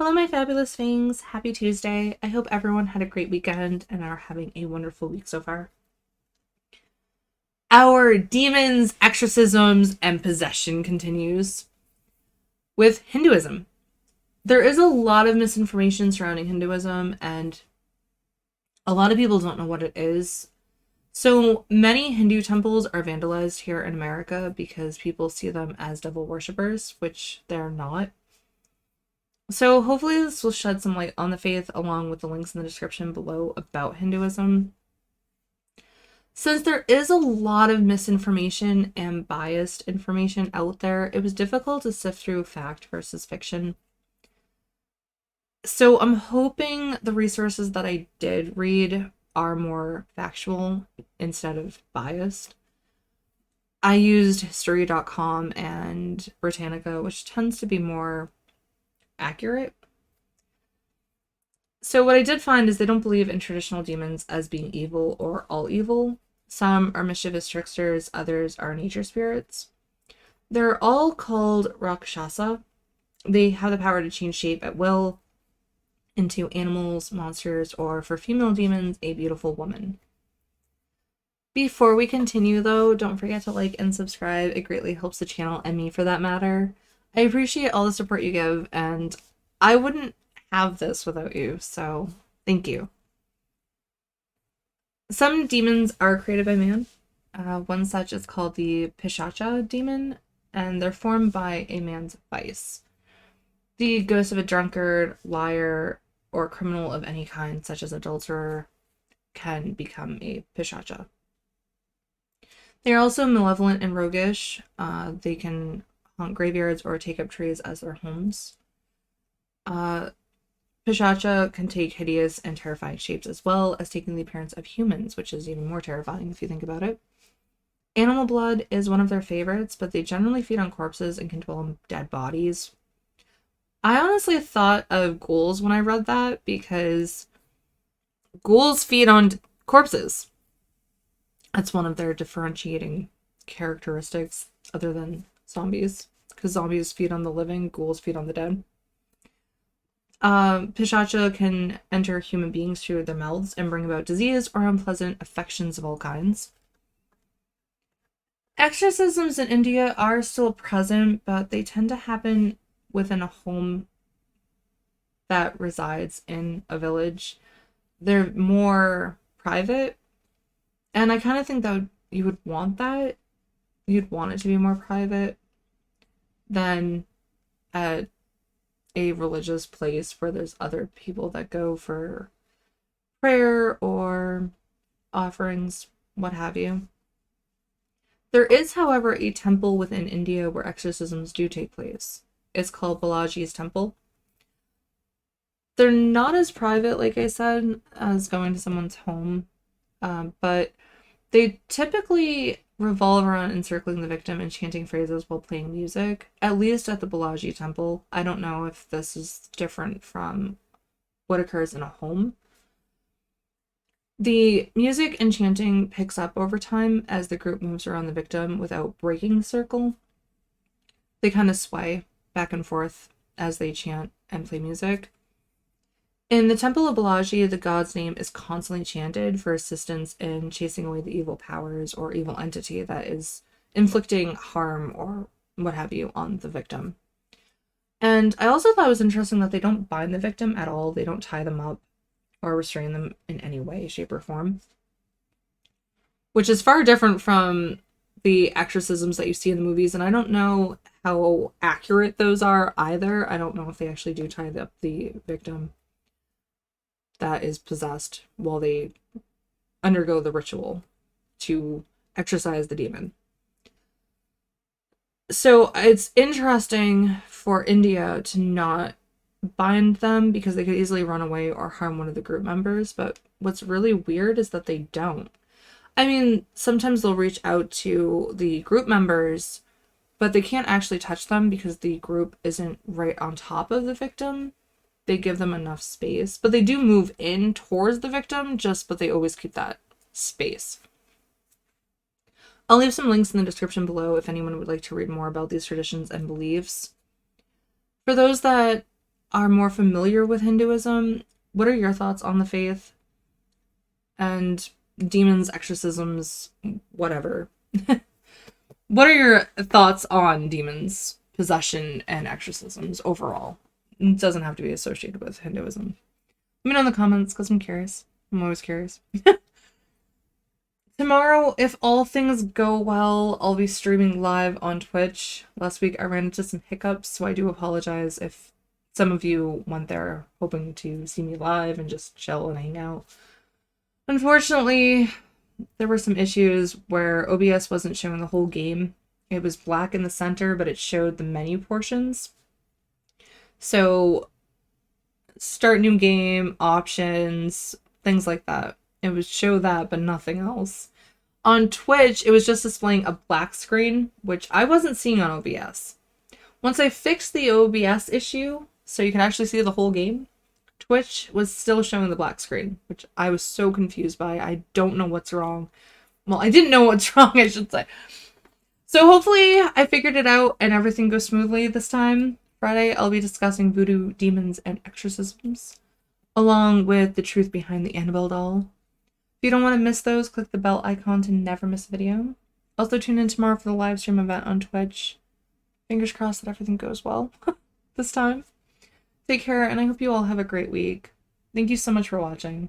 Hello, my fabulous things. Happy Tuesday. I hope everyone had a great weekend and are having a wonderful week so far. Our demons, exorcisms, and possession continues with Hinduism. There is a lot of misinformation surrounding Hinduism, and a lot of people don't know what it is. So many Hindu temples are vandalized here in America because people see them as devil worshippers, which they're not. So hopefully this will shed some light on the faith along with the links in the description below about Hinduism. Since there is a lot of misinformation and biased information out there, it was difficult to sift through fact versus fiction. So I'm hoping the resources that I did read are more factual instead of biased. I used history.com and Britannica, which tends to be more accurate. So what I did find is they don't believe in traditional demons as being evil or all evil. Some are mischievous tricksters, others are nature spirits. They're all called Rakshasa. They have the power to change shape at will into animals, monsters, or for female demons, a beautiful woman. Before we continue though, don't forget to like and subscribe. It greatly helps the channel and me for that matter. I appreciate all the support you give, and I wouldn't have this without you, so thank you. Some demons are created by man. One such is called the Pishacha demon, and they're formed by a man's vice. The ghost of a drunkard, liar, or criminal of any kind, such as adulterer, can become a Pishacha. They are also malevolent and roguish. They can haunt graveyards or take up trees as their homes. Pishacha can take hideous and terrifying shapes as well as taking the appearance of humans, which is even more terrifying if you think about it. Animal blood is one of their favorites, but they generally feed on corpses and can dwell on dead bodies. I honestly thought of ghouls when I read that because ghouls feed on corpses. That's one of their differentiating characteristics other than zombies, because zombies feed on the living, ghouls feed on the dead. Pishacha can enter human beings through their mouths and bring about disease or unpleasant affections of all kinds. Exorcisms in India are still present, but they tend to happen within a home that resides in a village. They're more private, and I kind of think that you would want that. You'd want it to be more private than at a religious place where there's other people that go for prayer or offerings, what have you. There is, however, a temple within India where exorcisms do take place. It's called Balaji's Temple. They're not as private, like I said, as going to someone's home, but they typically revolve around encircling the victim and chanting phrases while playing music, at least at the Balaji Temple. I don't know if this is different from what occurs in a home. The music and chanting picks up over time as the group moves around the victim without breaking the circle. They kind of sway back and forth as they chant and play music. In the Temple of Balaji, the god's name is constantly chanted for assistance in chasing away the evil powers or evil entity that is inflicting harm or what have you on the victim. And I also thought it was interesting that they don't bind the victim at all. They don't tie them up or restrain them in any way, shape, or form. Which is far different from the exorcisms that you see in the movies, and I don't know how accurate those are either. I don't know if they actually do tie up the victim that is possessed while they undergo the ritual to exorcise the demon. So it's interesting for India to not bind them because they could easily run away or harm one of the group members, but what's really weird is that they don't. I mean, sometimes they'll reach out to the group members, but they can't actually touch them because the group isn't right on top of the victim. They give them enough space, but they do move in towards the victim, but they always keep that space. I'll leave some links in the description below if anyone would like to read more about these traditions and beliefs. For those that are more familiar with Hinduism, what are your thoughts on the faith and demons, exorcisms, whatever? What are your thoughts on demons, possession, and exorcisms overall? It doesn't have to be associated with Hinduism. Let me know in the comments because I'm curious. I'm always curious. Tomorrow, if all things go well, I'll be streaming live on Twitch. Last week I ran into some hiccups, so I do apologize if some of you went there hoping to see me live and just chill and hang out. Unfortunately, there were some issues where OBS wasn't showing the whole game. It was black in the center, but it showed the menu portions. So, start new game, options, things like that. It would show that, but nothing else. On Twitch, it was just displaying a black screen, which I wasn't seeing on OBS. Once I fixed the OBS issue, so you can actually see the whole game, Twitch was still showing the black screen, which I was so confused by. I don't know what's wrong. Well, I didn't know what's wrong, I should say. So hopefully I figured it out and everything goes smoothly this time. Friday, I'll be discussing voodoo, demons, and exorcisms, along with the truth behind the Annabelle doll. If you don't want to miss those, click the bell icon to never miss a video. Also tune in tomorrow for the live stream event on Twitch. Fingers crossed that everything goes well this time. Take care, and I hope you all have a great week. Thank you so much for watching.